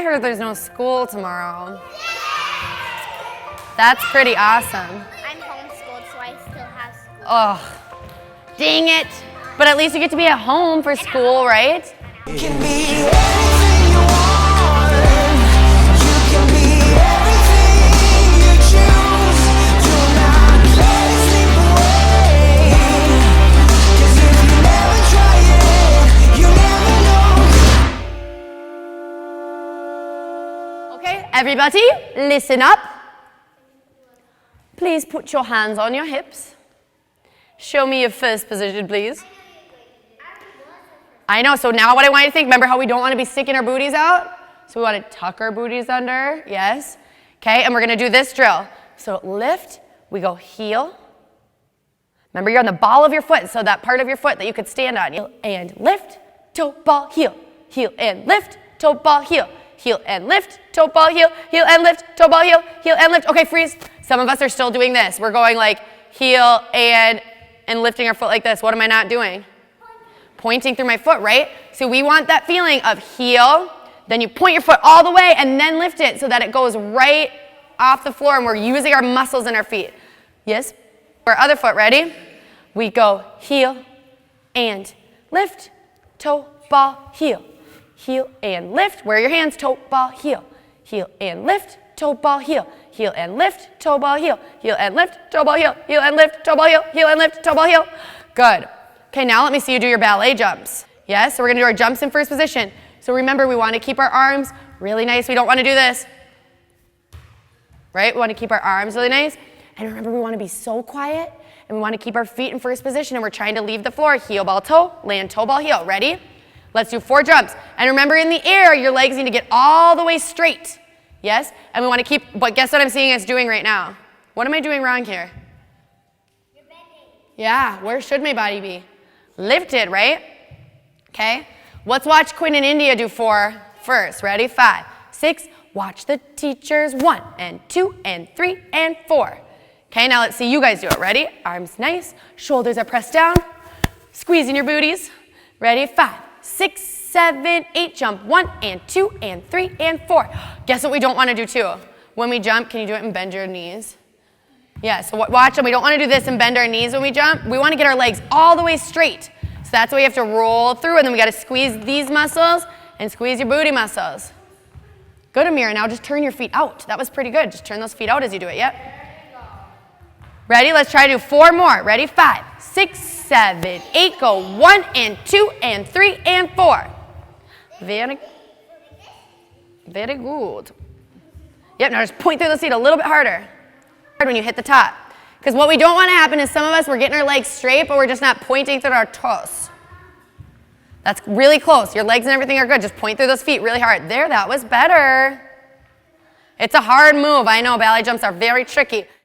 I heard there's no school tomorrow. That's pretty awesome. I'm homeschooled, so I still have school. Oh, dang it. But at least you get to be at home for school, right? You can be anything you want. You can be everything you choose. Do not let it slip away. 'Cause if you never try it, you never know. Okay, everybody, listen up. Please put your hands on your hips. Show me your first position, please. I know, so now what I want you to think, remember how we don't want to be sticking our booties out? So we want to tuck our booties under, yes. Okay, and we're going to do this drill. So lift, we go heel. Remember, you're on the ball of your foot, so that part of your foot that you could stand on. Heel and lift, toe, ball, heel. Heel and lift, toe, ball, heel. Heel and lift, toe, ball, heel. Heel and lift, toe, ball, heel. Heel and lift. Okay, freeze. Some of us are still doing this. We're going like heel and lifting our foot like this. What am I not doing? Pointing through my foot, right? So we want that feeling of heel, then you point your foot all the way and then lift it so that it goes right off the floor and we're using our muscles in our feet. Yes? Our other foot, ready? We go heel and lift, toe, ball, heel. Heel and lift. Where are your hands? Toe, ball, heel. Heel and lift, toe, ball, heel. Heel and lift, toe, ball, heel. Heel and lift, toe, ball, heel. Heel and lift, toe, ball, heel. Heel and lift, toe, ball, heel. Good. Okay, now let me see you do your ballet jumps. Yes, so we're gonna do our jumps in first position. So remember, we wanna keep our arms really nice. We don't wanna do this. Right, we wanna keep our arms really nice. And remember, we wanna be so quiet and we wanna keep our feet in first position and we're trying to leave the floor. Heel, ball, toe, land, toe, ball, heel. Ready? Let's do 4 jumps. And remember, in the air, your legs need to get all the way straight. Yes, and we wanna keep, but guess what I'm seeing us doing right now? What am I doing wrong here? You're bending. Yeah, where should my body be? Lifted, right? Okay. Let's watch Quinn and India do 4 first. Ready? 5, 6. Watch the teachers. 1 and 2 and 3 and 4. Okay, now let's see you guys do it. Ready? Arms nice. Shoulders are pressed down. Squeezing your booties. Ready? 5, 6, 7, 8. Jump 1 and 2 and 3 and 4. Guess what we don't want to do too? When we jump, can you do it and bend your knees? Yeah, so watch them. We don't want to do this and bend our knees when we jump. We want to get our legs all the way straight. So that's why we have to roll through, and then we got to squeeze these muscles and squeeze your booty muscles. Good, Amira. Now just turn your feet out. That was pretty good. Just turn those feet out as you do it. Yep. Ready? Let's try to do 4 more. Ready? 5, 6, 7, 8. Go 1 and 2 and 3 and 4. Very good. Yep, now just point through the seat a little bit harder. When you hit the top. Because what we don't want to happen is some of us, we're getting our legs straight, but we're just not pointing through our toes. That's really close. Your legs and everything are good. Just point through those feet really hard. There, that was better. It's a hard move. I know ballet jumps are very tricky.